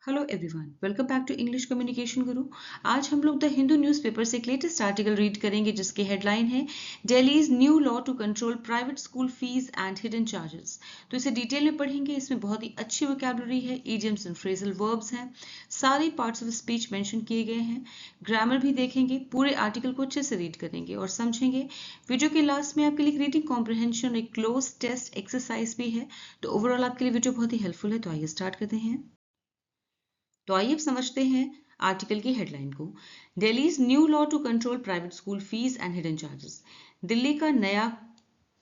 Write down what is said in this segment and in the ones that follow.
Hello everyone, welcome back to English communication Guru. आज हम लोग द हिंदू न्यूज़पेपर से एक लेटेस्ट आर्टिकल रीड करेंगे जिसकी हेडलाइन है Delhi's new law to control private school fees and hidden charges. तो इसे डिटेल में पढ़ेंगे। इसमें बहुत ही अच्छी वोकैबुलरी है, इडियम्स एंड फ्रेजल वर्ब्स हैं, सारे पार्ट्स ऑफ स्पीच मेंशन किए गए हैं, ग्रामर भी देखेंगे। पूरे आर्टिकल को अच्छे से रीड करेंगे और समझेंगे। वीडियो के लास्ट में आपके लिए रीडिंग कॉम्प्रिहेंशन एक क्लोज टेस्ट एक्सरसाइज भी है। तो ओवरऑल आपके लिए वीडियो बहुत ही हेल्पफुल है। तो आइए स्टार्ट करते हैं। तो आइए अब समझते हैं आर्टिकल की हेडलाइन को। Delhi's new law to control private school fees and hidden charges. Delhi का नया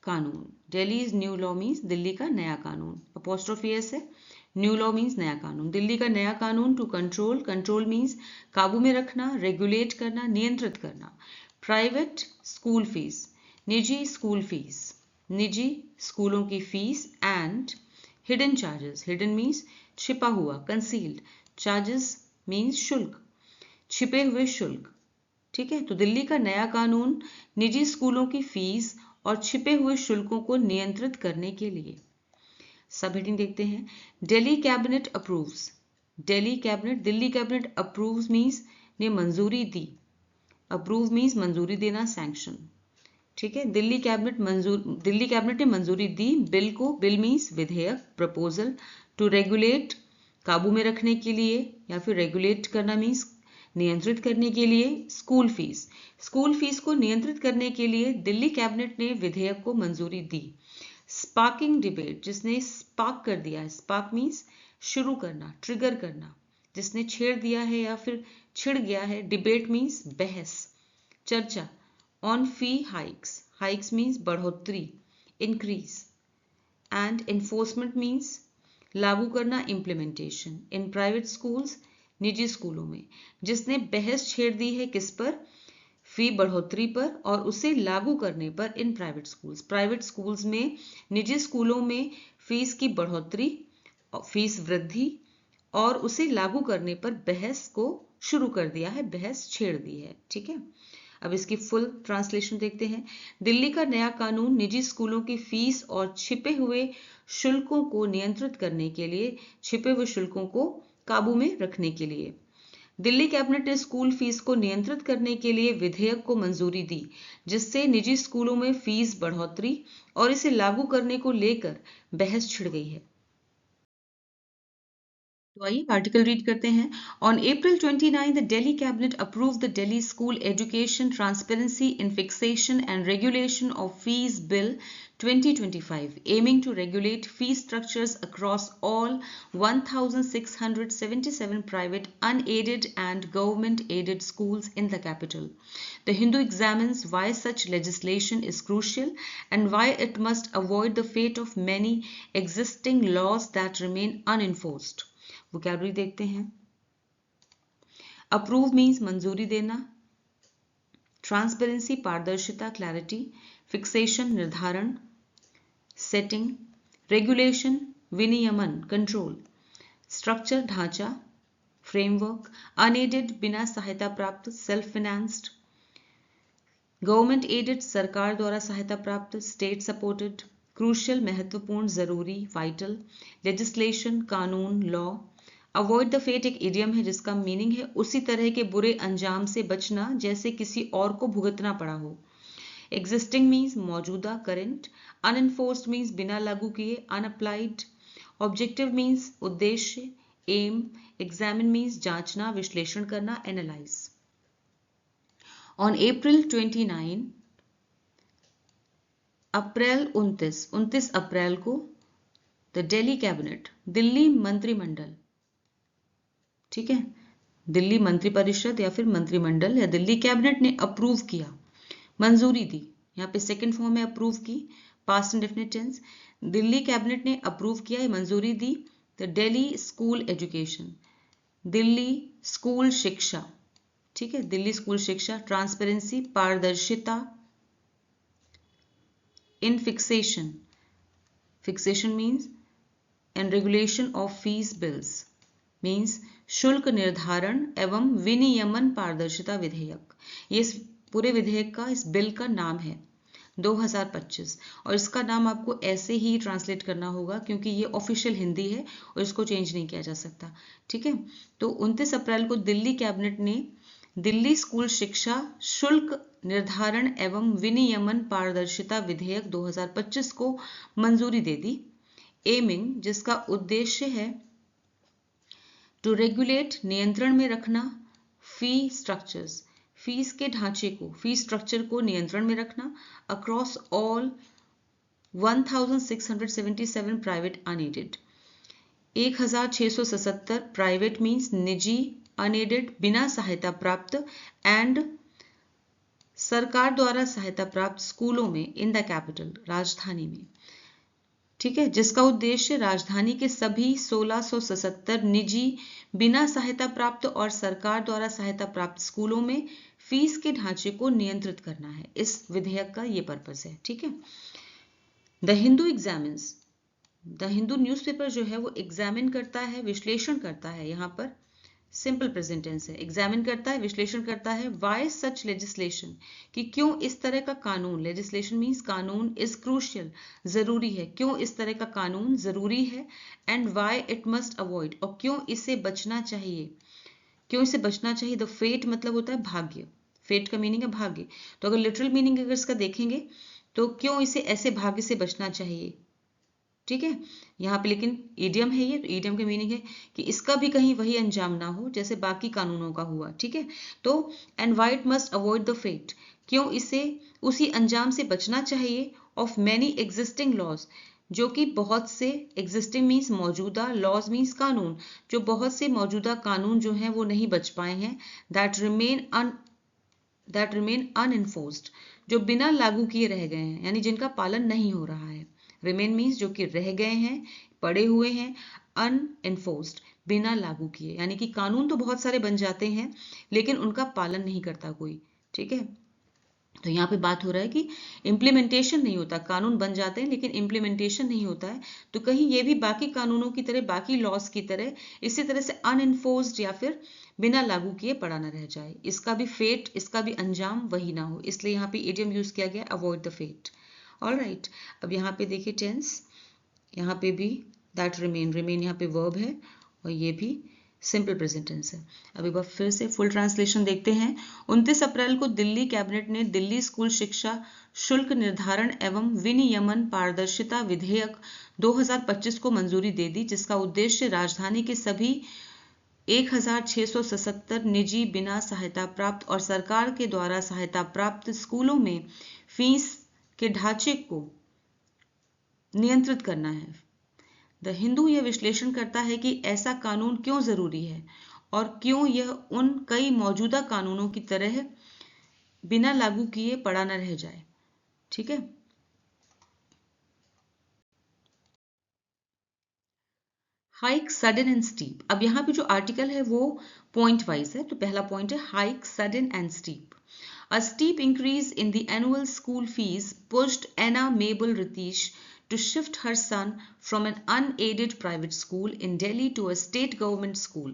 कानून। Delhi's new law means Delhi का नया कानून, अपॉस्ट्रोफी एस है। न्यू लॉ मीन्स नया कानून। दिल्ली का नया कानून टू कंट्रोल, कंट्रोल मीन्स काबू में रखना, रेगुलेट करना, नियंत्रित करना। प्राइवेट स्कूल फीस, निजी स्कूल फीस, निजी स्कूलों की fees and hidden charges. Hidden means छिपा हुआ, कंसील्ड। चार्जेस मीन्स शुल्क, छिपे हुए शुल्क। ठीक है, तो दिल्ली का नया कानून निजी स्कूलों की फीस और छिपे हुए शुल्कों को नियंत्रित करने के लिए। सब हेडिंग देखते हैं। Delhi cabinet approves. Delhi cabinet, Delhi cabinet approves means ने मंजूरी दी। अप्रूव मीन्स मंजूरी देना, सैंक्शन। ठीक है, दिल्ली कैबिनेट ने मंजूरी दी बिल को। बिल मीन्स विधेयक, प्रपोजल। टू रेगुलेट, काबू में रखने के लिए या फिर रेगुलेट करना मीन्स नियंत्रित करने के लिए। स्कूल फीस, स्कूल फीस को नियंत्रित करने के लिए दिल्ली कैबिनेट ने विधेयक को मंजूरी दी। स्पार्किंग डिबेट, जिसने स्पार्क कर दिया है। स्पार्क मीन्स शुरू करना, ट्रिगर करना, जिसने छेड़ दिया है या फिर छिड़ गया है। डिबेट मीन्स बहस, चर्चा। On fee hikes, hikes means बढ़ोतरी, इंक्रीज। एंड एनफोर्समेंट मीन्स लागू करना, इम्प्लीमेंटेशन। इन प्राइवेट स्कूल्स, निजी स्कूलों में, जिसने बहस छेड़ दी है किस पर? फी बढ़ोतरी पर और उसे लागू करने पर। In private schools, private schools में, निजी स्कूलों में फीस की बढ़ोतरी, फीस वृद्धि और उसे लागू करने पर बहस को शुरू कर दिया है, बहस छेड़ दी है। ठीक है, अब इसकी फुल ट्रांसलेशन देखते हैं। दिल्ली का नया कानून निजी स्कूलों की फीस और छिपे हुए शुल्कों को नियंत्रित करने के लिए, छिपे हुए शुल्कों को काबू में रखने के लिए। दिल्ली कैबिनेट ने स्कूल फीस को नियंत्रित करने के लिए विधेयक को मंजूरी दी, जिससे निजी स्कूलों में फीस बढ़ोतरी और इसे लागू करने को लेकर बहस छिड़ गई है। तो आइए आर्टिकल रीड करते हैं। On April 29 the Delhi cabinet approve the Delhi school education transparency in fixation and regulation of fees bill 2025, aiming to regulate fee structures across all 1,677 private, unaided and government-aided schools in the capital. The Hindu examines why such legislation is crucial and why it must avoid the fate of many existing laws that remain unenforced. Vocabulary देखते हैं। Approve means मंजूरी देना, transparency पारदर्शिता, clarity, fixation निर्धारण, setting, regulation विनियमन, control, structure ढांचा, framework, unaided बिना सहायता प्राप्त, सेल्फ फाइनेंस्ड, गवर्नमेंट एडेड सरकार द्वारा सहायता प्राप्त, स्टेट सपोर्टेड, क्रूशियल महत्वपूर्ण, जरूरी, वाइटल, लेजिस्लेशन कानून, लॉ। अवॉइड द फेट एक इडियम है जिसका मीनिंग है उसी तरह के बुरे अंजाम से बचना जैसे किसी और को भुगतना पड़ा हो। एग्जिस्टिंग मीन्स मौजूदा, करंट। अनएनफोर्स्ड मीन्स बिना लागू किए, अनअप्लाइड। ऑब्जेक्टिव मीन्स उद्देश्य, एम। एग्जामिन मीन्स जांचना, विश्लेषण करना, एनालाइज। ऑन अप्रैल 29, अप्रैल 29 अप्रैल को द दिल्ली कैबिनेट, दिल्ली मंत्रिमंडल, ठीक है, दिल्ली मंत्रिपरिषद या फिर मंत्रिमंडल या दिल्ली कैबिनेट ने अप्रूव किया, मंजूरी दी। यहाँ पे सेकंड फॉर्म में अप्रूव की, past indefinite tense. Delhi cabinet ने अप्रूव किया, मंजूरी दी। The Delhi school education, Delhi school शिक्षा, ठीक है, दिल्ली स्कूल शिक्षा। ट्रांसपेरेंसी पारदर्शिता, in fixation, fixation means and regulation of fees bills means शुल्क निर्धारण एवं विनियमन पारदर्शिता विधेयक। ये इस पूरे विधेयक का, इस बिल का नाम है। 2025 और इसका नाम आपको ऐसे ही ट्रांसलेट करना होगा क्योंकि ये ऑफिशियल हिंदी है और इसको चेंज नहीं किया जा सकता। ठीक है, तो 29 अप्रैल को दिल्ली कैबिनेट ने दिल्ली स्कूल शिक्षा शुल्क निर्धारण एवं विनियमन पारदर्शिता विधेयक 2025 को मंजूरी दे दी। एमिंग, जिसका उद्देश्य है टू रेगुलेट, नियंत्रण में रखना, फी स्ट्रक्चर्स, फीस के ढांचे को, फी स्ट्रक्चर को नियंत्रण में रखना across all 1677 private unaided, 1677 private means निजी, अनएडेड बिना सहायता प्राप्त एंड सरकार द्वारा सहायता प्राप्त स्कूलों में इन द कैपिटल, राजधानी में। ठीक है, जिसका उद्देश्य राजधानी के सभी 1677 निजी बिना सहायता प्राप्त और सरकार द्वारा सहायता प्राप्त स्कूलों में फीस के ढांचे को नियंत्रित करना है। इस विधेयक का ये पर्पस है। ठीक है, the Hindu examines, the Hindu newspaper जो है वो एग्जामिन करता है, विश्लेषण करता है, यहाँ पर सिंपल प्रेजेंट टेंस है, एग्जामिन करता है, विश्लेषण करता है, व्हाई सच लेजिस्लेशन, कि क्यों इस तरह का कानून, लेजिस्लेशन मीन्स कानून, इज क्रूशियल, जरूरी है, क्यों इस तरह का कानून जरूरी है, and why it must avoid, और क्यों इसे बचना चाहिए, क्यों इसे बचना चाहिए। द फेट मतलब होता है भाग्य, फेट का मीनिंग है भाग्य, तो अगर लिटरल मीनिंग अगर इसका देखेंगे तो क्यों इसे ऐसे भाग्य से बचना चाहिए। ठीक है, यहाँ पे लेकिन ईडियम है ये, तो ईडियम का मीनिंग है कि इसका भी कहीं वही अंजाम ना हो जैसे बाकी कानूनों का हुआ। ठीक है, तो and why it must avoid the fate, क्यों इसे उसी अंजाम से बचना चाहिए, ऑफ मैनी एग्जिस्टिंग लॉज, जो कि बहुत से, एग्जिस्टिंग मीन्स मौजूदा, लॉज मीन्स कानून, जो बहुत से मौजूदा कानून जो हैं वो नहीं बच पाए हैं, दैट रिमेन अनइन्फोर्स्ड, जो बिना लागू किए रह गए हैं, यानी जिनका पालन नहीं हो रहा है। रिमेन मीन्स जो कि रह गए हैं, पड़े हुए हैं, अनएन्फोर्स्ड बिना लागू किए, यानी कि कानून तो बहुत सारे बन जाते हैं लेकिन उनका पालन नहीं करता कोई। ठीक है, तो यहाँ पे बात हो रहा है कि इम्प्लीमेंटेशन नहीं होता, कानून बन जाते हैं लेकिन इम्प्लीमेंटेशन नहीं होता है, तो कहीं ये भी बाकी कानूनों की तरह, बाकी लॉज की तरह इसी तरह से अनएन्फोर्स्ड या फिर बिना लागू किए पड़ा न रह जाए, इसका भी फेट, इसका भी अंजाम वही ना हो, इसलिए यहाँ पे इडियम यूज किया गया, अवॉइड द फेट। ऑलराइट, अब यहाँ पे देखिए टेंस, यहाँ पे भी दैट रिमेन, रिमेन यहाँ पे वर्ब है और ये भी सिंपल प्रेजेंट टेंस है। अब एक बार फिर से फुल ट्रांसलेशन देखते हैं। 29 अप्रैल को दिल्ली कैबिनेट ने दिल्ली स्कूल शिक्षा शुल्क निर्धारण एवं विनियमन पारदर्शिता विधेयक 2025 को मंजूरी दे दी, जिसका उद्देश्य राजधानी के सभी 1677 निजी बिना सहायता प्राप्त और सरकार के द्वारा सहायता प्राप्त स्कूलों में फीस के ढांचे को नियंत्रित करना है। द हिंदू यह विश्लेषण करता है कि ऐसा कानून क्यों जरूरी है और क्यों यह उन कई मौजूदा कानूनों की तरह बिना लागू किए पड़ा न रह जाए। ठीक है, हाइक सडन एंड स्टीप, अब यहाँ पे जो आर्टिकल है वो पॉइंट वाइज है, तो पहला पॉइंट है hike sudden and steep. A steep increase in the annual school fees pushed Anna Mabel Ritesh to shift her son from an unaided private school in Delhi to a state government school.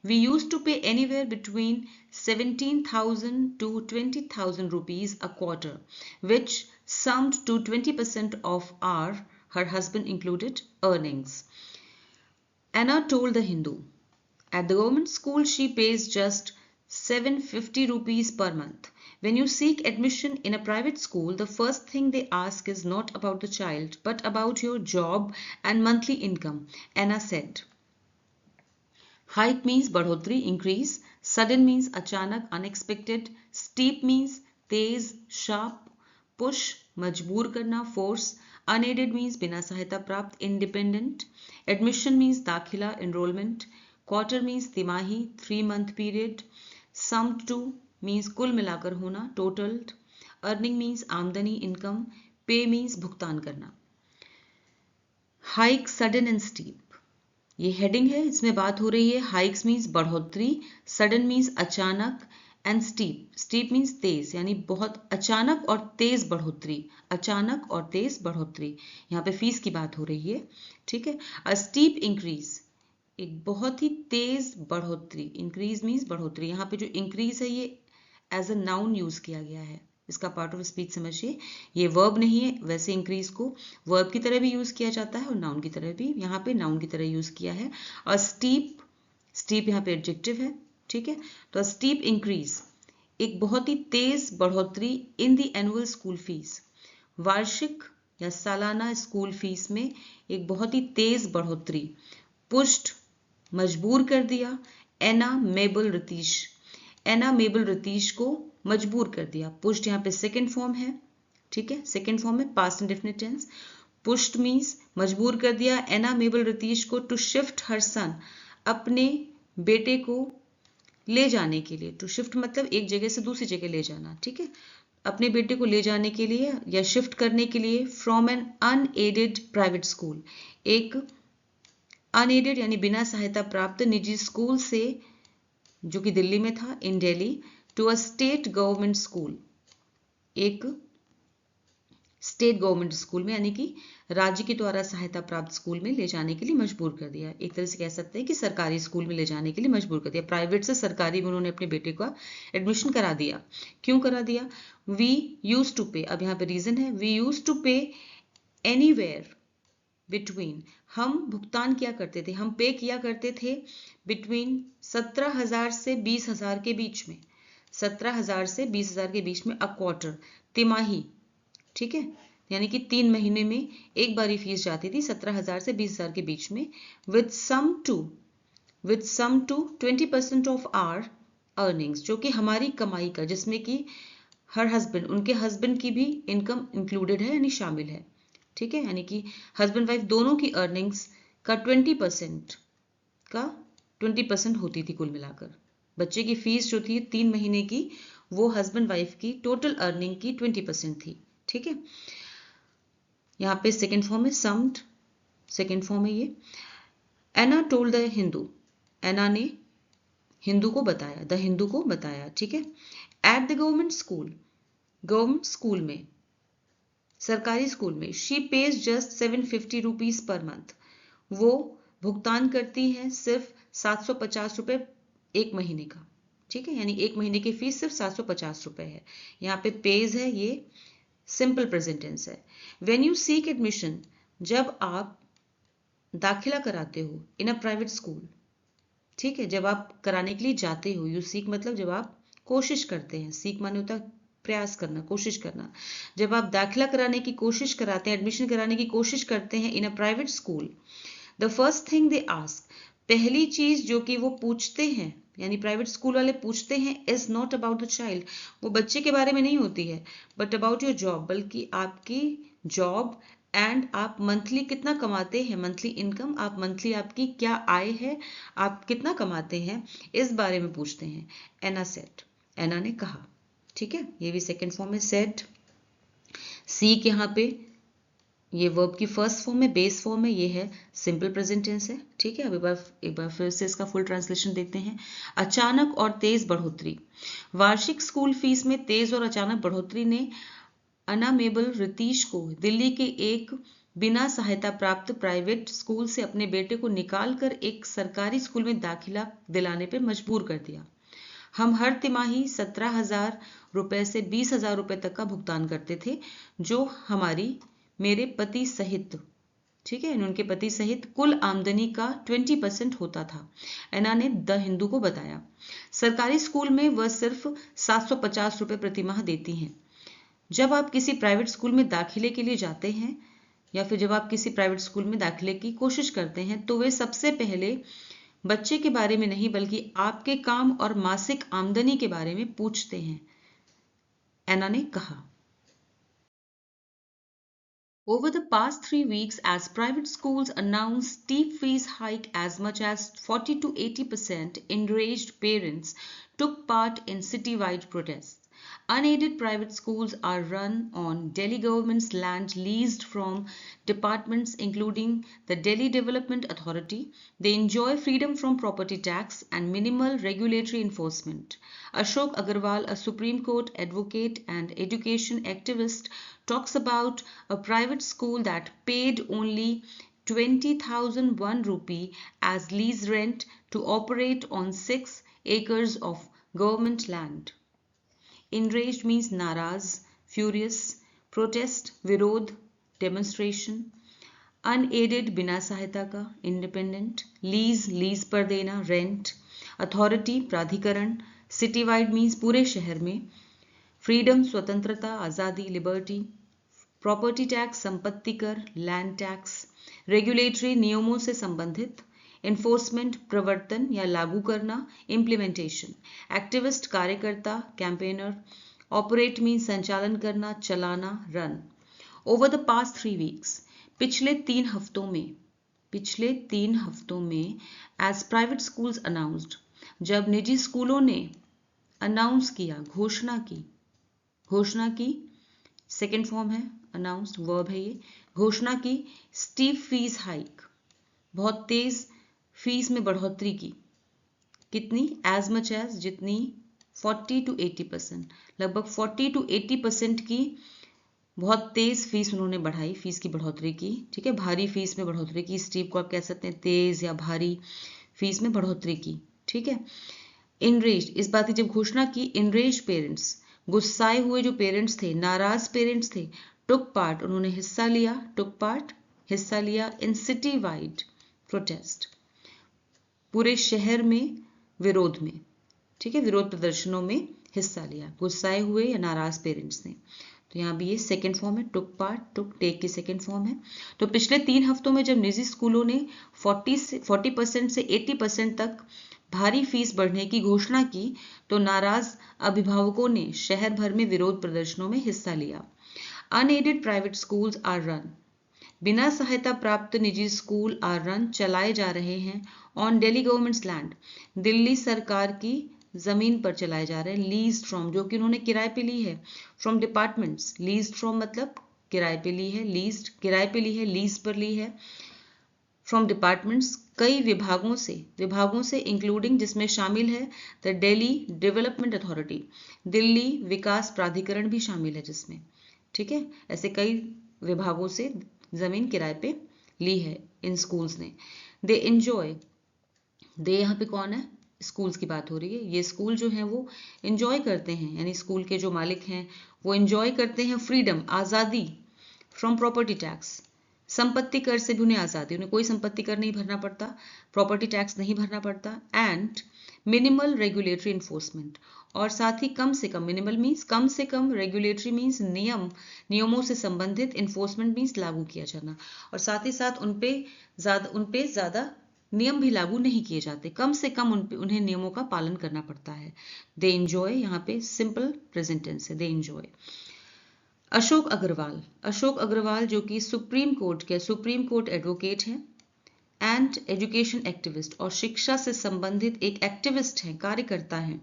We used to pay anywhere between 17,000 to 20,000 rupees a quarter, which summed to 20% of our, her husband included, earnings. Anna told The Hindu. At the government school, she pays just 750 rupees per month. When you seek admission in a private school, the first thing they ask is not about the child, but about your job and monthly income, Anna said. Hike means बढ़ोतरी, increase. Sudden means अचानक, unexpected. Steep means तेज, sharp. Push मजबूर करना, force. Unaided means बिना सहायता प्राप्त, independent. Admission means दाखिला, enrollment. Quarter means तिमाही, 3-month period. Summed to means कुल मिलाकर होना, totaled. Earning means आमदनी, income. Pay means भुगतान करना. Hike sudden and steep, ये हेडिंग है, इसमें बात हो रही है हाइक्स मीन्स बढ़ोतरी, सडन मीन्स अचानक, एंड स्टीप, स्टीप मीन्स तेज, यानी बहुत अचानक और तेज बढ़ोतरी, अचानक और तेज बढ़ोतरी। यहाँ पे फीस की बात हो रही है। ठीक है, अ स्टीप इंक्रीज, एक बहुत ही तेज बढ़ोतरी, इंक्रीज मीन्स बढ़ोतरी। यहाँ पे जो इंक्रीज है ये एज अ नाउन यूज किया गया है। इसका पार्ट ऑफ स्पीच समझिए, ये वर्ब नहीं है। वैसे इंक्रीज को वर्ब की तरह भी यूज किया जाता है और नाउन की तरह भी, यहाँ पे नाउन की तरह यूज किया है। और स्टीप, स्टीप यहाँ पे एडजेक्टिव है, ठीक है। तो स्टीप इंक्रीज, एक बहुत ही तेज बढ़ोतरी in the annual school fees, वार्षिक या सालाना स्कूल फीस में एक बहुत ही तेज बढ़ोतरी। पुष्ट, मजबूर कर दिया। एना मेबल रतीश, एना मेबल रतीश को मजबूर कर दिया। पुष्ट यहाँ पे सेकेंड फॉर्म है, ठीक है, सेकेंड फॉर्म है, पास्ट इंडेफिनिट टेंस। पुष्ट मीन्स मजबूर कर दिया एना मेबल रतीश को टू शिफ्ट हर सन, अपने बेटे को ले जाने के लिए। टू शिफ्ट मतलब एक जगह से दूसरी जगह ले जाना, ठीक है, अपने बेटे को ले जाने के लिए या शिफ्ट करने के लिए। From an unaided private school, एक अनएडेड यानी बिना सहायता प्राप्त निजी स्कूल से, जो कि दिल्ली में था, in Delhi, to a state government school, एक स्टेट गवर्नमेंट स्कूल में यानी कि राज्य के द्वारा सहायता प्राप्त स्कूल में ले जाने के लिए मजबूर कर दिया। एक तरह से कह सकते हैं कि सरकारी स्कूल में ले जाने के लिए मजबूर कर दिया। प्राइवेट से सरकारी में उन्होंने अपने बेटे का एडमिशन करा दिया। क्यों करा दिया? वी यूज टू पे, अब यहाँ पे रीजन है, वी यूज टू पे एनीवेयर बिटवीन, हम भुगतान किया करते थे, हम पे किया करते थे बिटवीन 17,000 से 20,000 के बीच में, 17,000 से 20,000 के बीच में, अ क्वार्टर, तिमाही, ठीक है, यानी कि 3 महीने में एक बारी फीस जाती थी 17,000 से 20,000 के बीच में। With some to 20% of our earnings, जो कि हमारी कमाई का, जिसमें कि हर हस्बैंड, उनके हस्बैंड की भी इनकम इंक्लूडेड है यानी शामिल है, ठीक है, यानी कि हस्बैंड वाइफ दोनों की अर्निंग्स का 20% होती थी कुल मिलाकर। बच्चे की फीस जो थी 3 महीने की, वो हस्बैंड वाइफ की टोटल अर्निंग की 20% थी, ठीक है। यहाँ पे सेकेंड फॉर्म है सम्ड, सेकेंड फॉर्म है ये। एना टोल्ड द हिंदू, एना ने हिंदू को बताया, द हिंदू को बताया, ठीक है। एट द गवर्नमेंट स्कूल में, सरकारी स्कूल में, she page just 750 rupees per month, वो भुगतान करती हैं सिर्फ 750 रुपए एक महीने का, ठीक है, यानी एक महीने की फीस सिर्फ 750 रुपए है। यहाँ पे पेज है, ये सिंपल प्रेजेंट टेंस है। व्हेन यू सीक एडमिशन, जब आप दाखिला कराते हो इन अ प्राइवेट स्कूल, ठीक है, जब आप कराने के लिए जाते हो, यू सीक मतलब जब आप कोशिश करते हैं, सीक माने होता है प्रयास करना, कोशिश करना। जब आप दाखिला कराने की कोशिश कराते हैं, एडमिशन कराने की कोशिश करते हैं in a private school, the first thing they ask, पहली चीज जो कि वो पूछते हैं, यानी प्राइवेट स्कूल वाले पूछते हैं, is not about the child, वो बच्चे के बारे में नहीं होती है, बट अबाउट योर जॉब, बल्कि आपकी जॉब, एंड आप मंथली कितना कमाते हैं, मंथली इनकम, आप मंथली आपकी क्या आय है, आप कितना कमाते हैं, इस बारे में पूछते हैं। एना सेड, एना ने कहा, ठीक है, ये भी सेकेंड फॉर्म में सेड। सीक यहाँ पे ये वर्ब की फर्स्ट फॉर्म में, बेस फॉर्म में, ये है सिंपल प्रेजेंट टेंस है, ठीक है। अब एक बार फिर से इसका फुल ट्रांसलेशन देखते हैं। अचानक और तेज बढ़ोतरी, वार्षिक स्कूल फीस में तेज और अचानक बढ़ोतरी ने अनामेबल रितीश को दिल्ली के एक बिना सहायता प्राप्त प्राइवेट स्कूल से अपने बेटे को निकालकर एक सरकारी स्कूल में दाखिला दिलाने पर मजबूर कर दिया। हम हर तिमाही 17,000 रुपए से 20,000 रुपए तक का भुगतान करते थे, जो हमारी, मेरे पति सहित, ठीक है, उनके पति सहित कुल आमदनी का 20% होता था, एना ने द हिंदू को बताया। सरकारी स्कूल में वह सिर्फ 750 रुपए प्रतिमाह देती हैं। जब आप किसी प्राइवेट स्कूल में दाखिले के लिए जाते हैं, या फिर जब आप किसी प्राइवेट स्कूल में दाखिले की कोशिश करते हैं, तो वे सबसे पहले बच्चे के बारे में नहीं बल्कि आपके काम और मासिक आमदनी के बारे में पूछते हैं, एना ने कहा। Over the past 3 weeks, as private schools announced steep fees hike as much as 40 to 80%, enraged parents took part in citywide protests. Unaided private schools are run on Delhi government's land leased from departments including the Delhi Development Authority. They enjoy freedom from property tax and minimal regulatory enforcement. Ashok Agarwal, a Supreme Court advocate and education activist, talks about a private school that paid only 20,001 rupee as lease rent to operate on 6 acres of government land. Enraged means नाराज, furious, protest विरोध, demonstration. Unaided बिना सहायता का, independent. Lease पर देना, rent. Authority प्राधिकरण. Citywide means पूरे शहर में. Freedom स्वतंत्रता, आज़ादी, liberty. Property tax संपत्ति कर, land tax. Regulatory नियमों से संबंधित. Enforcement प्रवर्तन या लागू करना, implementation. Activist कार्यकर्ता, campaigner. Operate means संचालन करना, चलाना, run. Over the past 3 weeks, पिछले 3 हफ्तों में as private schools announced, जब निजी स्कूलों ने अनाउंस किया, घोषणा की, सेकेंड फॉर्म है, अनाउंस्ड वर्ब है ये, घोषणा की, स्टीप फीस हाइक, बहुत तेज फीस में बढ़ोतरी की, कितनी, एज मच एज, जितनी, 40 to 80%, लगभग 40 to 80% की बहुत तेज फीस उन्होंने बढ़ाई, फीस की बढ़ोतरी की, ठीक है, भारी फीस में बढ़ोतरी की, स्टीप को आप कह सकते हैं तेज या भारी फीस में बढ़ोतरी की, ठीक है। इनरेज, इस बात की जब घोषणा की, इनरेज पेरेंट्स, गुस्साए हुए जो पेरेंट्स थे, नाराज पेरेंट्स थे, टुक पार्ट, उन्होंने हिस्सा लिया इन सिटी वाइड प्रोटेस्ट, पूरे शहर में विरोध में, ठीक है, विरोध प्रदर्शनों में हिस्सा लिया, गुस्साए हुए या नाराज पेरेंट्स ने। तो यहाँ भी ये सेकेंड फॉर्म है, टुक पार्ट, टुक टेक की सेकेंड फॉर्म है। तो पिछले 3 हफ्तों में जब निजी स्कूलों ने 40% से 80% तक भारी फीस बढ़ने की घोषणा की, तो नाराज अभिभावकों ने शहर भर में विरोध प्रदर्शनों में हिस्सा लिया। Unaided private schools are run, बिना सहायता प्राप्त निजी स्कूल आर रन, चलाए जा रहे हैं, on Delhi governments land, Delhi सरकार की जमीन पर चलाए जा रहे हैं, लीज फ्रॉम, जो कि उन्होंने किराए पे ली है, फ्रॉम डिपार्टमेंट्स, लीज फ्रॉम मतलब किराए पे ली है, लीज किराए पे ली है, लीज पर ली है, फ्रॉम डिपार्टमेंट्स कई विभागों से इंक्लूडिंग, जिसमें शामिल है the Delhi development authority, Delhi विकास प्राधिकरण भी शामिल है जिसमें, ठीक है, ऐसे कई विभागों से जमीन किराए पे ली है इन स्कूल्स ने। दे एंजॉय, दे यहाँ पे कौन है, स्कूल्स की बात हो रही है, ये स्कूल जो हैं वो एंजॉय करते हैं, यानी स्कूल के जो मालिक हैं वो एंजॉय करते हैं फ्रीडम, आज़ादी, फ्रॉम प्रॉपर्टी टैक्स, संपत्ति कर से भी उन्हें आज़ादी, उन्हें कोई संपत्ति कर नहीं भरना पड़ता, प्रॉपर्टी टैक्स नहीं भरना पड़ता, एंड मिनिमल रेगुलेटरी इन्फोर्समेंट, और साथ ही कम से कम, मिनिमल मीन्स कम से कम, रेगुलेटरी मीन्स नियमों से संबंधित, इन्फोर्समेंट मीन्स लागू किया जाना, और साथ ही साथ उन पे ज़्यादा नियम भी लागू नहीं किए जाते, कम से कम उन्हें नियमों का पालन करना पड़ता है। दे एंजॉय, यहाँ पे सिंपल प्रेजेंट टेंस है, दे एंजॉय। अशोक अग्रवाल जो कि सुप्रीम कोर्ट एडवोकेट हैं, एंड एजुकेशन एक्टिविस्ट, और शिक्षा से संबंधित एक एक्टिविस्ट हैं, कार्यकर्ता हैं,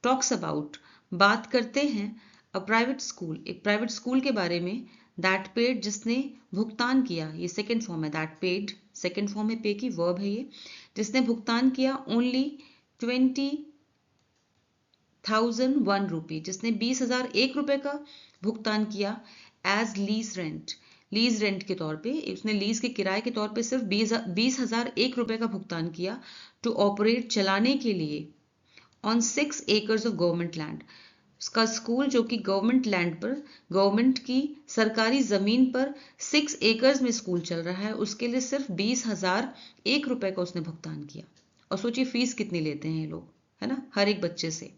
टॉक्स अबाउट, बात करते हैं, अ प्राइवेट स्कूल, एक प्राइवेट स्कूल के बारे में, दैट पेड, जिसने भुगतान किया, ये सेकेंड फॉर्म है, दैट पेड, सेकेंड फॉर्म है, पे की, वर्ब है ये, जिसने भुगतान किया ओनली 20,001 रुपी, जिसने 20,001 रुपए का भुगतान किया, एज लीज रेंट के तौर पे, उसने लीज के किराए के तौर पे सिर्फ 20,001 रुपए का भुगतान किया, टू ऑपरेट, चलाने के लिए, on 6 acres of government land, उसका स्कूल जो कि गवर्नमेंट लैंड पर, गवर्नमेंट की सरकारी जमीन पर 6 एकर्स में स्कूल चल रहा है, उसके लिए सिर्फ 20,001 रुपए का उसने भुगतान किया। और सोचिए फीस कितनी लेते हैं ये लोग, है ना, हर एक बच्चे से,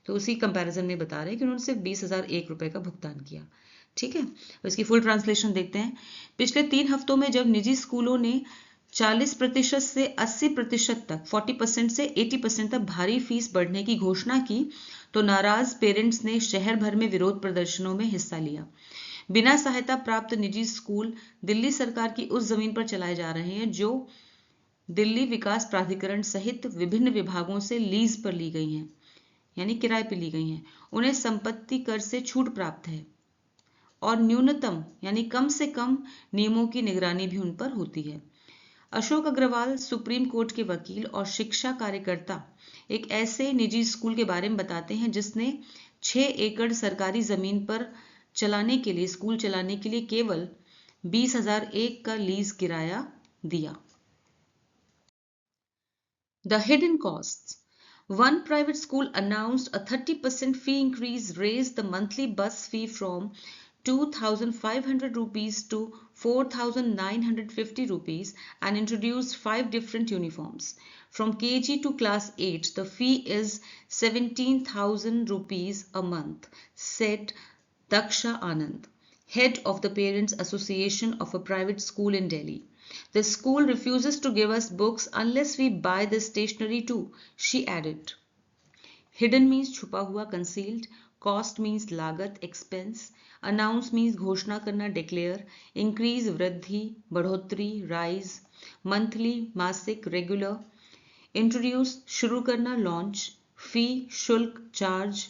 तो उसी कंपैरिजन में बता रहे हैं कि उन्होंने सिर्फ 20,001 रुपए का भुगतान किया, ठीक है। इसकी फुल ट्रांसलेशन देखते हैं। पिछले 3 हफ्तों में जब निजी स्कूलों ने 40% से 80% तक, 40% से 80% तक भारी फीस बढ़ने की घोषणा की, तो नाराज पेरेंट्स ने शहर भर में विरोध प्रदर्शनों में हिस्सा लिया। बिना सहायता प्राप्त निजी स्कूल दिल्ली सरकार की उस जमीन पर चलाए जा रहे हैं जो दिल्ली विकास प्राधिकरण सहित विभिन्न विभागों से लीज पर ली गई हैं, यानी किराए पर ली गई हैं। उन्हें संपत्ति कर से छूट प्राप्त है, और न्यूनतम यानी कम से कम नियमों की निगरानी भी उन पर होती है। अशोक अग्रवाल सुप्रीम कोर्ट के वकील और शिक्षा कार्यकर्ता एक ऐसे निजी स्कूल के बारे में बताते हैं जिसने 6 एकड़ सरकारी जमीन पर स्कूल चलाने के लिए केवल 20,001 का लीज किराया दिया। The hidden costs, One private school announced a 30% fee increase, raised the monthly bus fee from 2,500 rupees to 4,950 rupees and introduced 5 different uniforms. From KG to class 8, the fee is 17,000 rupees a month, said Daksha Anand, head of the Parents Association of a private school in Delhi. The school refuses to give us books unless we buy the stationery too, she added. Hidden means छुपा हुआ, concealed. Cost means लागत, expense. Announce means घोषणा करना, declare. Increase वृद्धि, बढ़ोतरी, rise. Monthly मासिक, regular. Introduce शुरू करना, launch. Fee शुल्क, charge.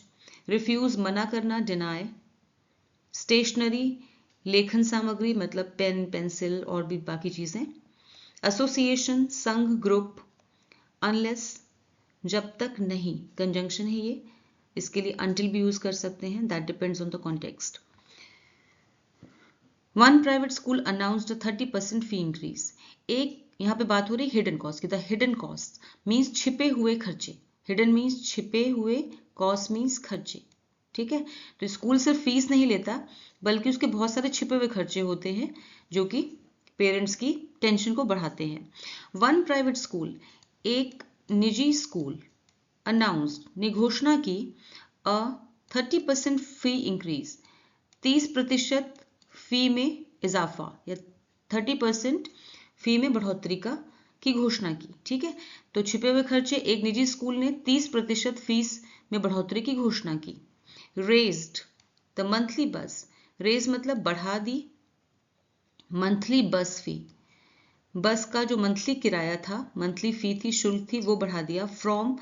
Refuse मना करना, deny. Stationery लेखन सामग्री मतलब पेन, पेंसिल और भी बाकी चीजें. Association संघ, ग्रुप. Unless जब तक नहीं, कंजंक्शन है ये, इसके लिए until भी यूज कर सकते हैं, that depends on the context. One private school announced a 30% fee increase. एक यहाँ पे बात हो रही हिडन कॉस्ट की. द हिडन कॉस्ट मीन्स छिपे हुए खर्चे. हिडन मीन्स छिपे हुए, कॉस्ट मीन्स खर्चे. ठीक है, तो स्कूल सिर्फ फीस नहीं लेता बल्कि उसके बहुत सारे छिपे हुए खर्चे होते हैं जो कि पेरेंट्स की टेंशन को बढ़ाते हैं. वन प्राइवेट स्कूल, एक निजी स्कूल, अनाउंस्ड ने घोषणा की अ 30% फी इंक्रीज, 30% फी में इजाफा या 30% फी में बढ़ोतरी की घोषणा की. ठीक है, तो छिपे हुए खर्चे, एक निजी स्कूल ने 30% फीस में बढ़ोतरी की घोषणा की. रेज्ड द मंथली बस, रेज मतलब बढ़ा दी, मंथली बस फी, बस का जो मंथली किराया था, मंथली फी थी, शुल्क थी, वो बढ़ा दिया. फ्रॉम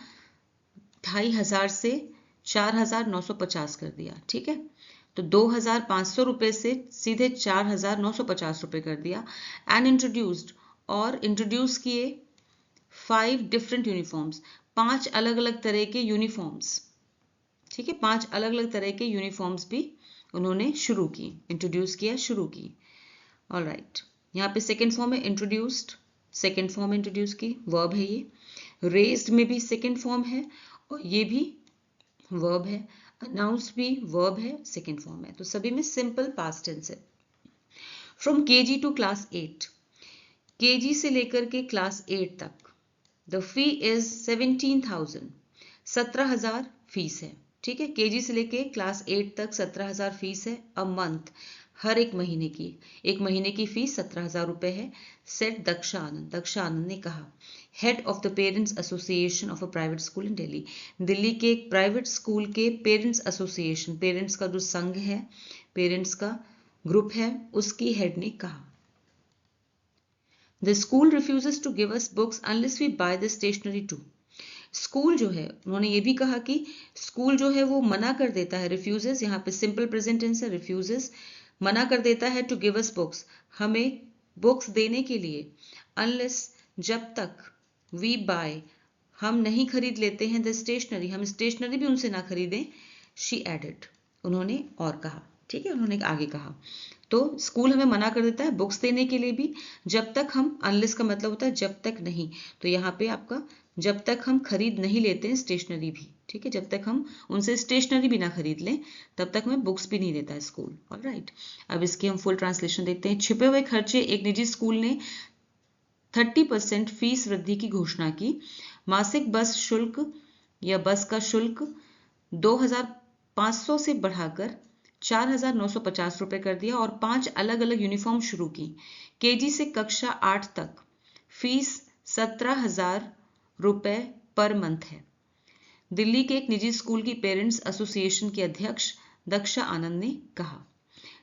2,500 से 4,950 कर दिया. ठीक है, तो 2,500 रुपए से सीधे 4,950 रुपए कर दिया. एंड इंट्रोड्यूस्ड, और इंट्रोड्यूस किए 5 डिफरेंट यूनिफॉर्म्स, 5 अलग अलग तरह के यूनिफॉर्म्स. ठीक है, 5 अलग अलग तरह के यूनिफॉर्म्स भी उन्होंने शुरू की, इंट्रोड्यूस किया, शुरू की. ऑलराइट, यहाँ पे सेकेंड फॉर्म है इंट्रोड्यूस्ड, सेकेंड फॉर्म इंट्रोड्यूस की, वर्ब है ये. रेज्ड में भी सेकेंड फॉर्म है और ये भी वर्ब है. अनाउंस भी वर्ब है, सेकेंड फॉर्म है, तो सभी में सिंपल पास्ट टेंस है. From KG to class 8, KG से लेकर के क्लास 8 तक, द फी इज 17,000, 17,000 फीस है. ठीक है, केजी से लेके क्लास 8 तक 17,000 फीस है. अ मंथ, हर एक महीने की, एक महीने की फीस 17,000 रुपए है. सेट दक्षा आनंद, दक्षा आनंद ने कहा, head of the parents association of a private school इन दिल्ली, दिल्ली के एक प्राइवेट स्कूल के पेरेंट्स एसोसिएशन, पेरेंट्स का जो संघ है, पेरेंट्स का ग्रुप है, उसकी हेड ने कहा. The school refuses to give us books unless we buy the stationery too. School जो है, उन्होंने ये भी कहा कि स्कूल जो है वो मना कर देता है, रिफ्यूजेस, यहाँ पे सिंपल प्रेजेंट टेंस है, रिफ्यूजेस मना कर देता है, टू गिव अस बुक्स, हमें बुक्स देने के लिए, अनलेस जब तक, वी बाय हम नहीं खरीद लेते हैं, द स्टेशनरी हम स्टेशनरी भी उनसे ना खरीदें, शी एडेड उन्होंने और कहा. ठीक है, उन्होंने आगे कहा, तो स्कूल हमें मना कर देता है बुक्स देने के लिए भी, जब तक हम, अनलेस का मतलब होता है जब तक नहीं, तो यहाँ पे आपका जब तक हम खरीद नहीं लेते हैं स्टेशनरी भी. ठीक है, जब तक हम उनसे स्टेशनरी भी ना खरीद लें तब तक हमें बुक्स भी नहीं देता है स्कूल. ऑलराइट, अब इसकी हम फुल ट्रांसलेशन देखते हैं. छिपे हुए खर्चे, एक निजी स्कूल ने 30% फीस वृद्धि की घोषणा की. मासिक बस शुल्क या बस का शुल्क 2,500 से बढ़ाकर 4,950 रुपए कर दिया और 5 अलग अलग यूनिफॉर्म शुरू की. केजी से कक्षा 8 तक फीस 17,000 रुपए पर मंथ है. दिल्ली के एक निजी स्कूल की पेरेंट्स एसोसिएशन के अध्यक्ष दक्षा आनंद ने कहा,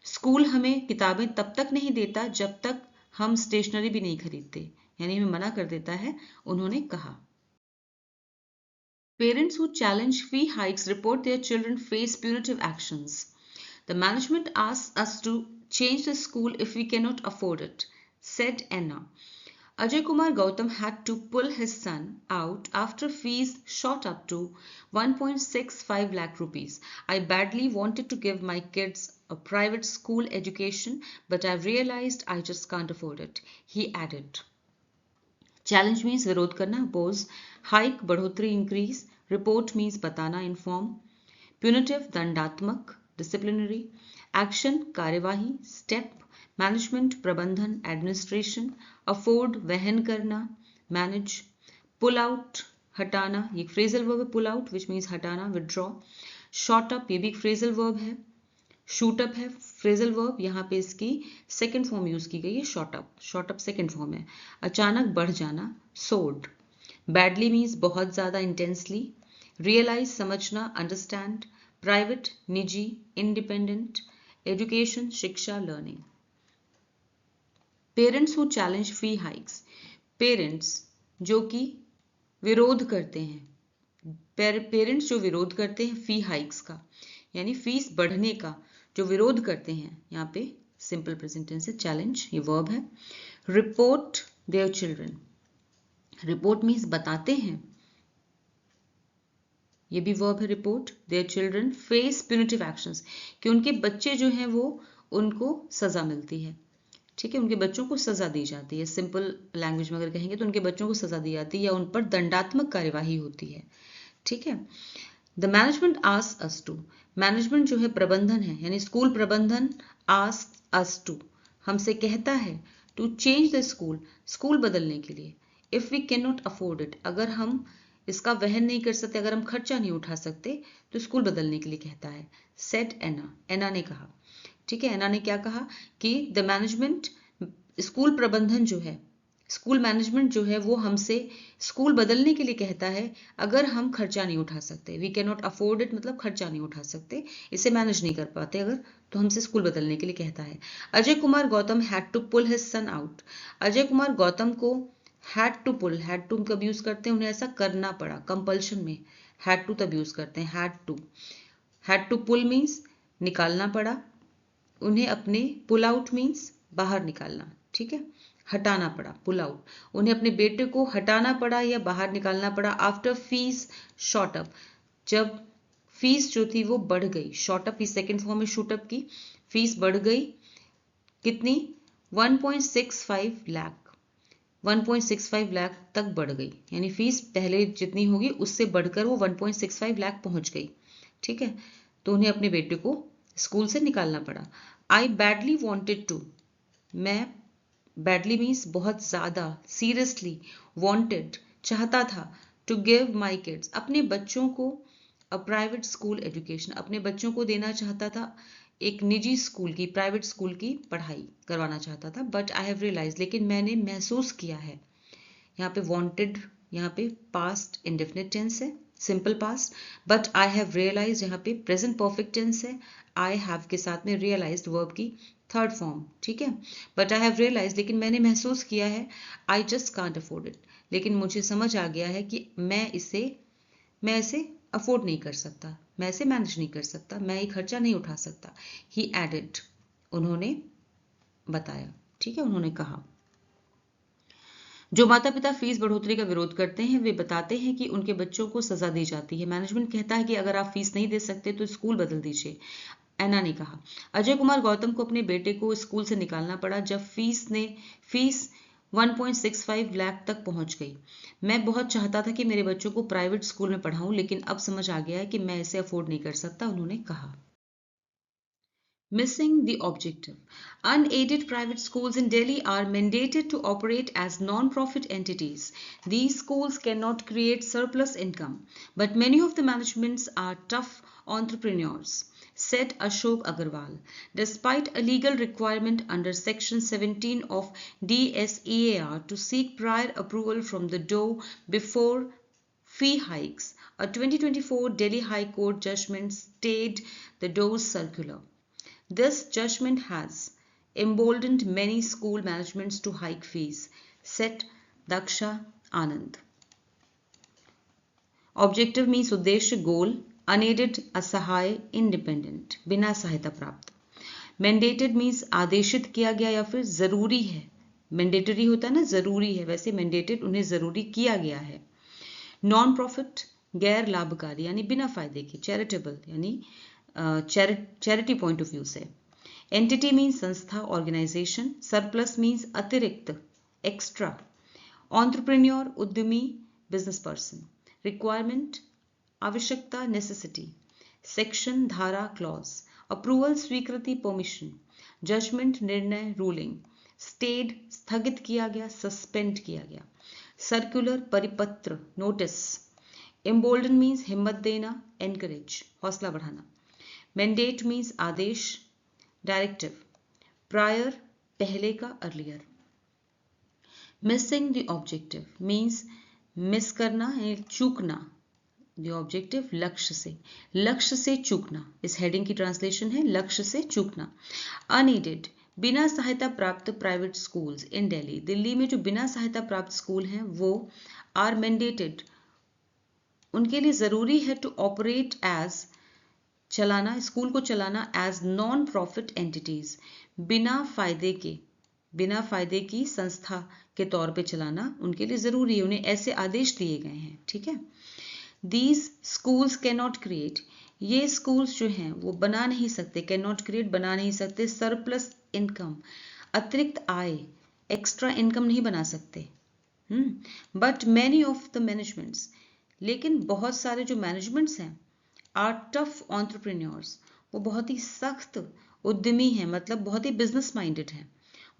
स्कूल हमें किताबें तब तक नहीं देता जब तक हम स्टेशनरी भी नहीं खरीदते, यानी हमें मना कर देता है, उन्होंने कहा. Parents who challenge fee hikes report their children face punitive actions. The management asks us to change the school if we cannot afford it, said Anna. Ajay Kumar Gautam had to pull his son out after fees shot up to 1.65 lakh rupees. I badly wanted to give my kids a private school education, but I've realized I just can't afford it, he added. Challenge means विरोध करना, oppose, hike बढ़ोतरी increase, report means बताना, inform, punitive दंडात्मक, disciplinary, action कार्यवाही, step management प्रबंधन, administration, afford वहन करना, manage, pull out हटाना, ये फ्रेजल वर्ब है पुल आउट विच मीन्स हटाना, विदड्रॉ, शॉर्ट अप ये भी एक फ्रेजल वर्ब है, शूट अप है फ्रेजल वर्ब, यहाँ पे इसकी सेकंड फॉर्म यूज की गई है शॉर्ट अप सेकंड फॉर्म है, अचानक बढ़ जाना, सोर्ड, बैडली मीन्स बहुत ज्यादा, इंटेंसली, रियलाइज समझना, अंडरस्टैंड, प्राइवेट निजी, इंडिपेंडेंट, एजुकेशन शिक्षा, learning. Parents who challenge fee hikes, parents जो कि विरोध करते हैं, पेरेंट्स जो विरोध करते हैं फी हाइक्स का, यानी फीस बढ़ने का जो विरोध करते हैं, यहाँ पे सिंपल प्रेजेंट टेंस है, चैलेंज ये वर्ब है, report their children, report means बताते हैं, ये भी वर्ब है report, their children face punitive actions, कि उनके बच्चे जो हैं वो उनको सजा मिलती है, ठीक है, उनके बच्चों को सजा दी जाती है, सिंपल लैंग्वेज में अगर कहेंगे तो उनके बच्चों को सजा दी जाती है या उन पर दंडात्मक कार्यवाही होती है, ठीक है। The management asks us to, management जो है प्रबंधन है, यानी स्कूल प्रबंधन, आस्क्स अस टू हमसे कहता है, to change the school, school बदलने के लिए, if we can not afford it, अगर हम इसका वहन नहीं कर सकते, अगर हम खर्चा नहीं उठा सकते तो स्कूल बदलने के लिए कहता है, सेड एना, एना ने कहा, ठीक है, एना ने क्या कहा कि द मैनेजमेंट, स्कूल प्रबंधन जो है, स्कूल मैनेजमेंट जो है वो हमसे स्कूल बदलने के लिए कहता है अगर हम खर्चा नहीं उठा सकते, we can not afford it मतलब खर्चा नहीं उठा सकते, इसे मैनेज नहीं कर पाते अगर, तो हमसे स्कूल बदलने के लिए कहता है। Ajay Kumar Gautam had to pull his son out, Ajay Kumar Gautam को had to pull, had to कब यूज करते हैं, उन्हें ऐसा करना पड़ा, कंपल्शन में हैड टू तब यूज करते हैं, हैड टू पुल मीन्स निकालना पड़ा उन्हें अपने, पुल आउट मीन्स बाहर निकालना, ठीक है, हटाना पड़ा, पुल आउट, उन्हें अपने बेटे को हटाना पड़ा या बाहर निकालना पड़ा, आफ्टर फीस शॉर्ट अप, जब फीस जो थी वो बढ़ गई, शॉर्ट अप की सेकेंड फॉर्म में शूट अप की, फीस बढ़ गई कितनी, 1.65 लाख, 1.65 लाख तक बढ़ गई, यानी फीस पहले जितनी होगी उससे बढ़कर वो 1.65 लाख पहुंच गई, ठीक है, तो उन्हें अपने बेटे को स्कूल से निकालना पड़ा। आई बैडली वॉन्टेड टू, मैं, बैडली मीन्स बहुत ज्यादा, सीरियसली, वॉन्टेड चाहता था, टू गिव माई किड्स अपने बच्चों को, अ प्राइवेट स्कूल एजुकेशन अपने बच्चों को देना चाहता था, एक निजी स्कूल की, प्राइवेट स्कूल की पढ़ाई करवाना चाहता था, बट आई हैव रियलाइज, लेकिन मैंने महसूस किया है, यहाँ पे वॉन्टेड, यहाँ पे पास्ट इंडेफिनिट टेंस है, simple past, but I have realize यहाँ पे प्रेजेंट परफेक्ट टेंस है, आई हैव के साथ में रियलाइज्ड वर्ब की थर्ड फॉर्म, ठीक है, बट आई हैव रियलाइज लेकिन मैंने महसूस किया है, I just can't afford it, लेकिन मुझे समझ आ गया है कि मैं इसे अफोर्ड नहीं कर सकता, मैं इसे मैनेज नहीं कर सकता, मैं ये खर्चा नहीं उठा सकता, ही एडेड, उन्होंने बताया, ठीक है, उन्होंने कहा। जो माता पिता फीस बढ़ोतरी का विरोध करते हैं वे बताते हैं कि उनके बच्चों को सजा दी जाती है, मैनेजमेंट कहता है कि अगर आप फीस नहीं दे सकते तो स्कूल बदल दीजिए, एना ने कहा। अजय कुमार गौतम को अपने बेटे को स्कूल से निकालना पड़ा जब फीस 1.65 लाख तक पहुंच गई, मैं बहुत चाहता था कि मेरे बच्चों को प्राइवेट स्कूल में पढ़ाऊं लेकिन अब समझ आ गया है कि मैं इसे अफोर्ड नहीं कर सकता, उन्होंने कहा। Missing the objective. Unaided private schools in Delhi are mandated to operate as non-profit entities. These schools cannot create surplus income, but many of the managements are tough entrepreneurs, said Ashok Agarwal. Despite a legal requirement under Section 17 of DSEAR to seek prior approval from the DOE before fee hikes, a 2024 Delhi High Court judgment stayed the DOE's circular. This judgment has emboldened many school managements to hike fees, said Daksha Anand. Objective means उद्देश्य, goal, unaided असहाय, independent, बिना सहायता प्राप्त. Mandated means आदेशित किया गया या फिर जरूरी है, मैंडेटरी होता है ना, जरूरी है, वैसे मैंडेटेड उन्हें जरूरी किया गया है. नॉन प्रॉफिट गैर लाभकारी यानी बिना फायदे की, चैरिटेबल यानी चैरिटी पॉइंट ऑफ व्यू से. एंटिटी मीन्स संस्था, ऑर्गेनाइजेशन. सरप्लस मीन्स अतिरिक्त, एक्स्ट्रा. एंटरप्रेन्योर उद्यमी, बिजनेस पर्सन. रिक्वायरमेंट आवश्यकता नेसेसिटी, सेक्शन धारा क्लॉज, अप्रूवल स्वीकृति परमिशन, जजमेंट निर्णय रूलिंग, स्टेड स्थगित किया गया सस्पेंड किया गया, सर्कुलर परिपत्र नोटिस, एम्बोल्डन मीन्स हिम्मत देना एनकरेज हौसला बढ़ाना, मैंडेट मीन्स आदेश डायरेक्टिव, प्रायर पहले का earlier, missing the objective means miss करना है चूकना, द ऑब्जेक्टिव लक्ष्य से चूकना, इस हेडिंग की ट्रांसलेशन है लक्ष्य से चूकना, अनएडेड बिना सहायता प्राप्त private schools in Delhi, Delhi में जो बिना सहायता प्राप्त स्कूल हैं वो आर मैंडेटेड, उनके लिए जरूरी है टू ऑपरेट एज चलाना, स्कूल को चलाना एज नॉन प्रॉफिट एंटिटीज, बिना फायदे की संस्था के तौर पे चलाना उनके लिए जरूरी है, उन्हें ऐसे आदेश दिए गए हैं। ठीक है, these schools can not create, ये स्कूल्स जो हैं वो बना नहीं सकते, कैन नॉट क्रिएट बना नहीं सकते, सरप्लस इनकम अतिरिक्त आय, एक्स्ट्रा इनकम नहीं बना सकते। But many of the managements, लेकिन बहुत सारे जो मैनेजमेंट्स हैं आर टफ एंटरप्रेन्योर्स, वो बहुत ही सख्त उद्यमी हैं, मतलब बहुत ही बिजनेस माइंडेड हैं।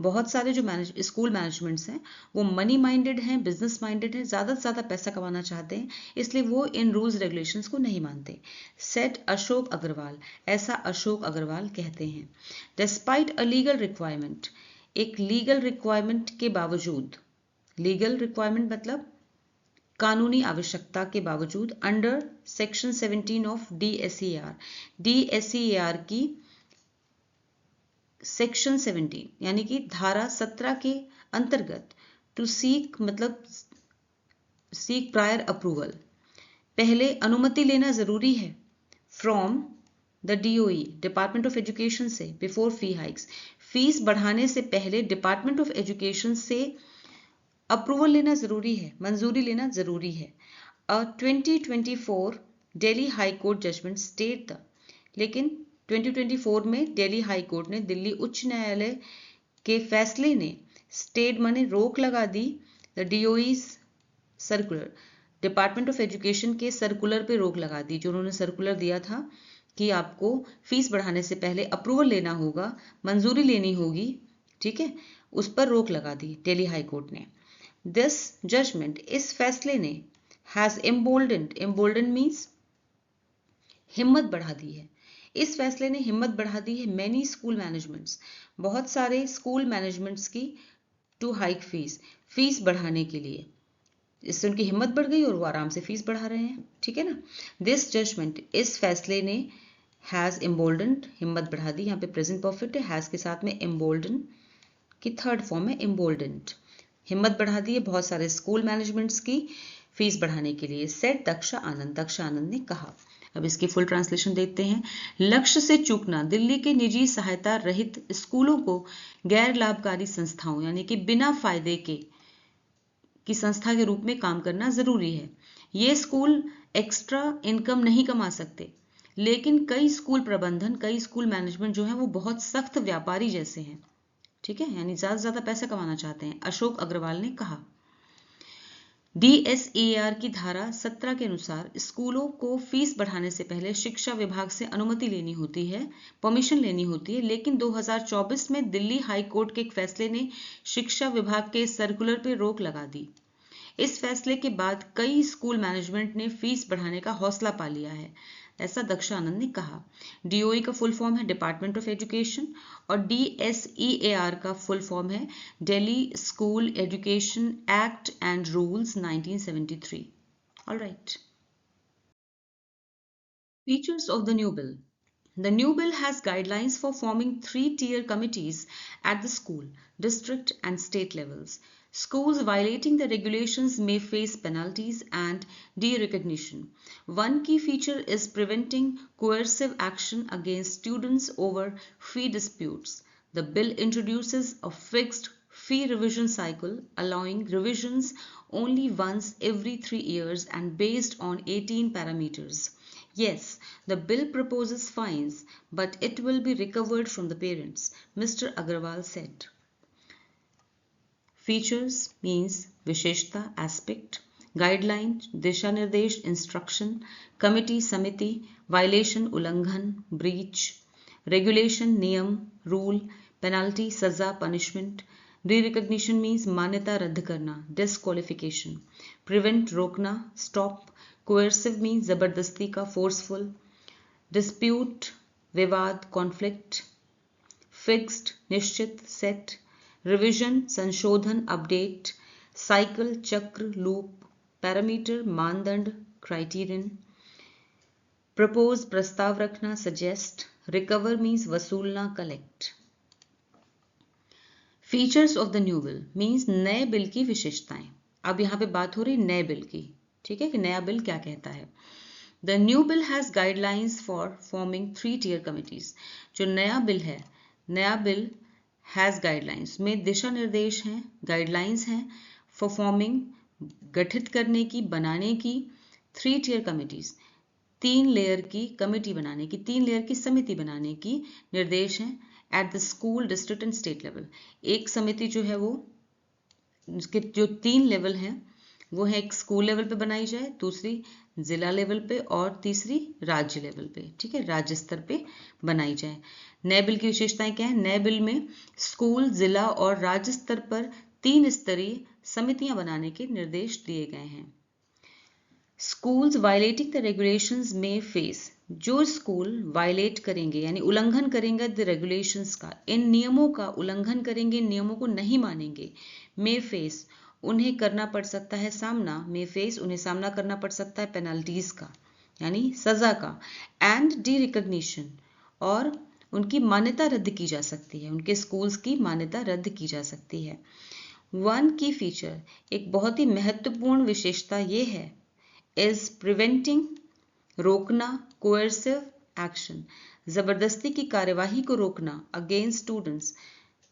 बहुत सारे जो स्कूल मैनेजमेंट्स हैं वो मनी माइंडेड हैं, बिजनेस माइंडेड हैं, ज़्यादा से ज़्यादा पैसा कमाना चाहते हैं, इसलिए वो इन रूल्स रेगुलेशंस को नहीं मानते। सेट अशोक अग्रवाल, ऐसा अशोक अग्रवाल कहते हैं। डिस्पाइट अ लीगल रिक्वायरमेंट, एक लीगल रिक्वायरमेंट के बावजूद, लीगल रिक्वायरमेंट मतलब कानूनी आवश्यकता के बावजूद, under section 17 of DSEAR, DSEAR की सेक्शन 17 यानी कि धारा 17 के अंतर्गत टू सीक मतलब सीक प्रायर अप्रूवल, पहले अनुमति लेना जरूरी है from the DOE department of education से, बिफोर फी हाइक्स, फीस बढ़ाने से पहले डिपार्टमेंट ऑफ एजुकेशन से अप्रूवल लेना जरूरी है, मंजूरी लेना जरूरी है। 2024 Delhi high court judgment state the, लेकिन 2024 में दिल्ली हाई कोर्ट ने, दिल्ली उच्च न्यायालय के फैसले ने स्टेट माने रोक लगा दी the DOE circular, department of education के सर्कुलर पे रोक लगा दी, जो उन्होंने सर्कुलर दिया था कि आपको फीस बढ़ाने से पहले अप्रूवल लेना होगा, मंजूरी लेनी होगी, ठीक है, उस पर रोक लगा दी दिल्ली हाई कोर्ट ने। दिस जजमेंट, इस फैसले ने हैज एम्बोल्डन मीन्स हिम्मत बढ़ा दी है, इस फैसले ने हिम्मत बढ़ा दी है मैनी स्कूल मैनेजमेंट्स, बहुत सारे स्कूल मैनेजमेंट्स की टू हाइक फीस बढ़ाने के लिए, इससे उनकी हिम्मत बढ़ गई और वो आराम से फीस बढ़ा रहे हैं। ठीक है ना, दिस जजमेंट, इस फैसले ने हैज एम्बोल्डन, हिम्मत बढ़ा दी, यहाँ पे प्रेजेंट परफेक्ट है, हैज के साथ में एम्बोल्डन की थर्ड फॉर्म है एम्बोल्डेंट, हिम्मत बढ़ा दी है बहुत सारे स्कूल मैनेजमेंट्स की फीस बढ़ाने के लिए। सेट दक्षा आनंद ने कहा। अब इसकी फुल ट्रांसलेशन देखते हैं। लक्ष्य से चूकना, दिल्ली के निजी सहायता रहित स्कूलों को गैर लाभकारी संस्थाओं यानी कि बिना फायदे के की संस्था के रूप में काम करना जरूरी है। ये स्कूल एक्स्ट्रा इनकम नहीं कमा सकते, लेकिन कई स्कूल प्रबंधन, कई स्कूल मैनेजमेंट जो है वो बहुत सख्त व्यापारी जैसे हैं, ठीक है, यानी ज्यादा से ज्यादा पैसा कमाना चाहते हैं, अशोक अग्रवाल ने कहा। DSEAR की धारा 17 के अनुसार स्कूलों को फीस बढ़ाने से पहले शिक्षा विभाग से अनुमति लेनी होती है, परमिशन लेनी होती है, लेकिन 2024 में दिल्ली हाई कोर्ट के एक फैसले ने शिक्षा विभाग के सर्कुलर पर रोक लगा दी। इस फैसले के बाद कई स्कूल मैनेजमेंट ने फीस बढ़ाने का हौसला पा लिया है, ऐसा दक्षा आनंद ने कहा। DOE का फुल फॉर्म है डिपार्टमेंट ऑफ एजुकेशन और DSEAR का फुल फॉर्म है Delhi school education act and rules 1973। Alright, features of the new bill. The new bill has guidelines for forming 3-tier committees at the school, district and state levels. Schools violating the regulations may face penalties and derecognition. One key feature is preventing coercive action against students over fee disputes. The bill introduces a fixed fee revision cycle, allowing revisions only once every 3 years and based on 18 parameters. Yes, the bill proposes fines, but it will be recovered from the parents, Mr. Agrawal said. Features means Visheshta, aspect. Guideline दिशा निर्देश, instruction, committee समिति, violation उल्लंघन, breach, regulation नियम, rule, penalty सजा punishment, derecognition means मान्यता रद्द करना, disqualification, prevent रोकना, स्टॉप, कोएर्सिव मीन्स जबरदस्ती का, फोर्सफुल, डिस्प्यूट विवाद, कॉन्फ्लिक्ट, फिक्स्ड निश्चित, सेट, रिविजन संशोधन, अपडेट, साइकिल चक्र, लूप, पैरामीटर मानदंड, क्राइटेरियन, प्रपोज प्रस्ताव रखना, सजेस्ट, रिकवर मीन्स वसूलना, collect. Features of the new bill means नए बिल की विशेषताएं। अब यहाँ पे बात हो रही नए बिल की, ठीक है, कि नया बिल क्या कहता है। The new bill has guidelines for forming 3 tier committees. जो नया बिल है, नया बिल हैज गाइडलाइंस में दिशा निर्देश हैं, गाइडलाइंस हैं फॉर फॉर्मिंग गठित करने की, बनाने की 3 tier कमिटीज, 3 लेयर की कमेटी बनाने की, 3 लेयर की समिति बनाने की निर्देश हैं at the school, district and state level. एक समिति जो है वो उसके जो 3 लेवल हैं वो है एक स्कूल लेवल पे बनाई जाए, दूसरी जिला लेवल पे और तीसरी राज्य लेवल पे, ठीक है, राज्य स्तर पे बनाई जाए। नए बिल की विशेषताएं क्या है? नए बिल में स्कूल, जिला और राज्य स्तर पर 3 स्तरीय समितियां बनाने के निर्देश दिए गए हैं। स्कूल्स वायलेटिंग द रेगुलेशंस में फेस, जो स्कूल वायलेट करेंगे यानी उल्लंघन करेंगे द रेगुलेशंस का, इन नियमों का उल्लंघन करेंगे, नियमों को नहीं मानेंगे, में फेस उन्हें करना पड़ सकता है सामना, में फेस उन्हें सामना करना पड़ सकता है पेनल्टीज का यानी सजा का, एंड डी रिकॉग्निशन और उनकी मान्यता रद्द की जा सकती है, उनके स्कूल्स की मान्यता रद्द की जा सकती है। वन की फीचर, एक बहुत ही महत्वपूर्ण विशेषता ये है, इज प्रिवेंटिंग रोकना, कोएर्सिव एक्शन जबरदस्ती की कार्यवाही को रोकना, अगेंस्ट स्टूडेंट्स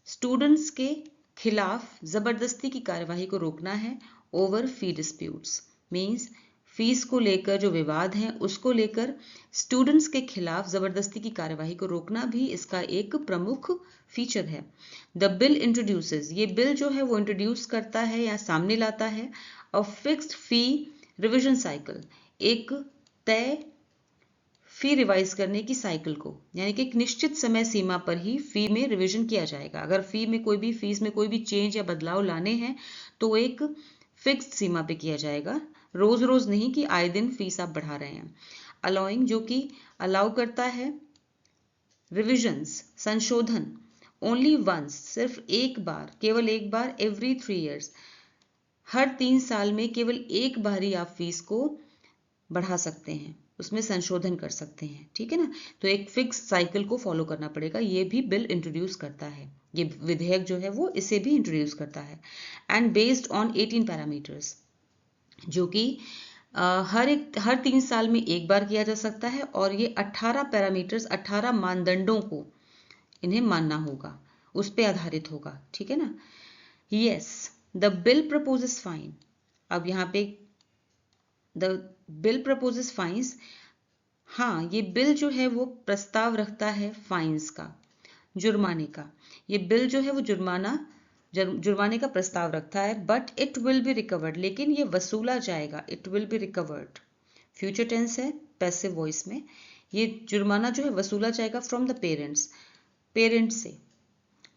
स्टूडेंट्स के खिलाफ जबरदस्ती की कार्यवाही को रोकना है, ओवर फी डिस्प्यूट्स मींस फीस को लेकर जो विवाद है उसको लेकर स्टूडेंट्स के खिलाफ जबरदस्ती की कार्यवाही को रोकना भी इसका एक प्रमुख फीचर है। द बिल इंट्रोड्यूसेस, ये बिल जो है वो इंट्रोड्यूस करता है या सामने लाता है a fixed fee revision cycle, एक तय फी रिवाइज करने की साइकिल को, यानी कि एक निश्चित समय सीमा पर ही फी में रिवीजन किया जाएगा। अगर फीस में कोई भी चेंज या बदलाव लाने हैं तो एक फिक्स्ड सीमा पे किया जाएगा, रोज रोज नहीं कि आए दिन फीस आप बढ़ा रहे हैं। अलाउइंग, जो कि अलाउ करता है रिविजन्स संशोधन, ओनली वंस सिर्फ एक बार, केवल एक बार, एवरी 3 years हर 3 साल में केवल एक बार ही आप फीस को बढ़ा सकते हैं, उसमें संशोधन कर सकते हैं, ठीक है ना। तो एक फिक्स साइकिल को फॉलो करना पड़ेगा, ये भी बिल इंट्रोड्यूस करता है, ये विधेयक जो है वो इसे भी इंट्रोड्यूस करता है। एंड बेस्ड ऑन 18 पैरामीटर्स, जो कि हर 3 साल में एक बार किया जा सकता है और ये 18 पैरामीटर्स, 18 मानदंडों को इन्हें मानना होगा, उस पर आधारित होगा, ठीक है ना। Yes, the bill proposes fine, अब यहाँ पे द बिल प्रपोजेस फाइन्स, हाँ ये बिल जो है वो प्रस्ताव रखता है फाइन्स का, जुर्माने का। ये बिल जो है वो जुर्माने का प्रस्ताव रखता है, but it will be recovered, लेकिन ये वसूला जाएगा, it will be recovered, future tense है पैसिव वॉइस में। ये जुर्माना जो है वसूला जाएगा फ्रॉम द पेरेंट्स से।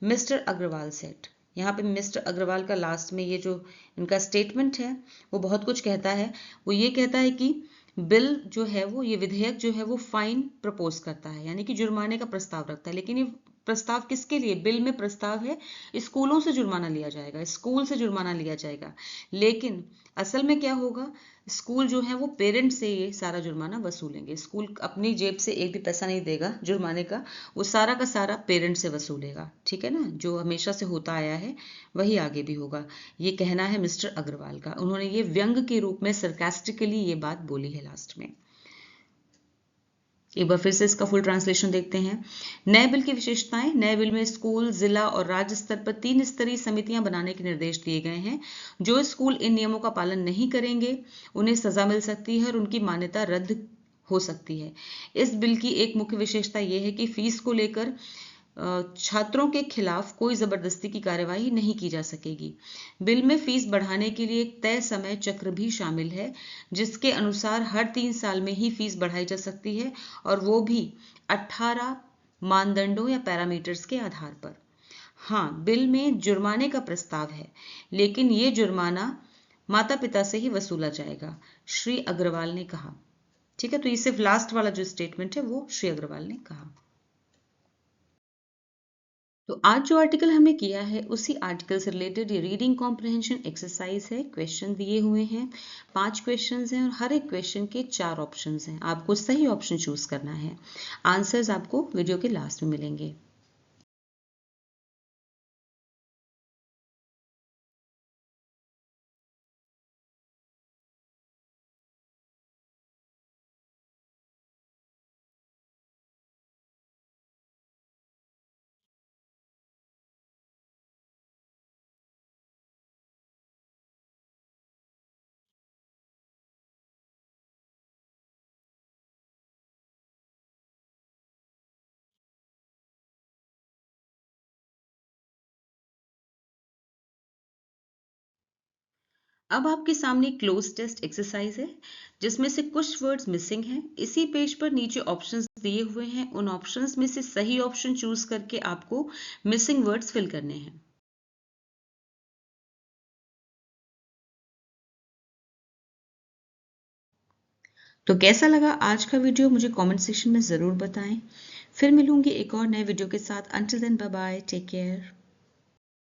मिस्टर अग्रवाल सेट, यहाँ पे मिस्टर अग्रवाल का लास्ट में ये जो इनका स्टेटमेंट है वो बहुत कुछ कहता है। वो ये कहता है कि बिल जो है वो, ये विधेयक जो है वो फाइन प्रपोज करता है, यानी कि जुर्माने का प्रस्ताव रखता है, लेकिन ये प्रस्ताव किसके लिए? बिल में प्रस्ताव है स्कूलों से जुर्माना लिया जाएगा, स्कूल से जुर्माना लिया जाएगा, लेकिन असल में क्या होगा, स्कूल जो है वो पेरेंट से ये सारा जुर्माना वसूलेंगे। स्कूल अपनी जेब से एक भी पैसा नहीं देगा जुर्माने का, वो सारा का सारा पेरेंट से वसूलेगा, ठीक है ना। जो हमेशा से होता आया है वही आगे भी होगा, ये कहना है मिस्टर अग्रवाल का। उन्होंने ये व्यंग के रूप में सरकास्टिकली ये बात बोली है लास्ट में। एक बार फिर से इसका फुल ट्रांसलेशन देखते हैं। नए बिल की विशेषताएं, नए बिल में स्कूल, जिला और राज्य स्तर पर 3 स्तरीय समितियां बनाने के निर्देश दिए गए हैं। जो स्कूल इन नियमों का पालन नहीं करेंगे उन्हें सजा मिल सकती है और उनकी मान्यता रद्द हो सकती है। इस बिल की एक मुख्य विशेषता यह है कि फीस को लेकर छात्रों के खिलाफ कोई जबरदस्ती की कार्यवाही नहीं की जा सकेगी। बिल में फीस बढ़ाने के लिए एक तय समय चक्र भी शामिल है, जिसके अनुसार हर 3 साल में ही फीस बढ़ाई जा सकती है, और वो भी 18 मानदंडों या पैरामीटर्स के आधार पर। हाँ, बिल में जुर्माने का प्रस्ताव है, लेकिन ये जुर्माना माता पिता से ही वसूला जाएगा, श्री अग्रवाल ने कहा। ठीक है, तो ये सिर्फ लास्ट वाला जो स्टेटमेंट है वो श्री अग्रवाल ने कहा। तो आज जो आर्टिकल हमने किया है उसी आर्टिकल से रिलेटेड ये रीडिंग कॉम्प्रहेंशन एक्सरसाइज है। क्वेश्चन दिए हुए हैं, 5 क्वेश्चंस हैं और हर एक क्वेश्चन के 4 ऑप्शंस हैं। आपको सही ऑप्शन चूज करना है। आंसर्स आपको वीडियो के लास्ट में मिलेंगे। अब आपके सामने क्लोज टेस्ट एक्सरसाइज है, जिसमें से कुछ वर्ड्स मिसिंग हैं। इसी पेज पर नीचे ऑप्शंस दिए हुए हैं, उन ऑप्शंस में से सही ऑप्शन चूज करके आपको मिसिंग वर्ड्स फिल करने हैं। तो कैसा लगा आज का वीडियो, मुझे कमेंट सेक्शन में ज़रूर बताएं। फिर मिलूंगी एक और नए वीडियो के साथ। Until then, bye bye, take care.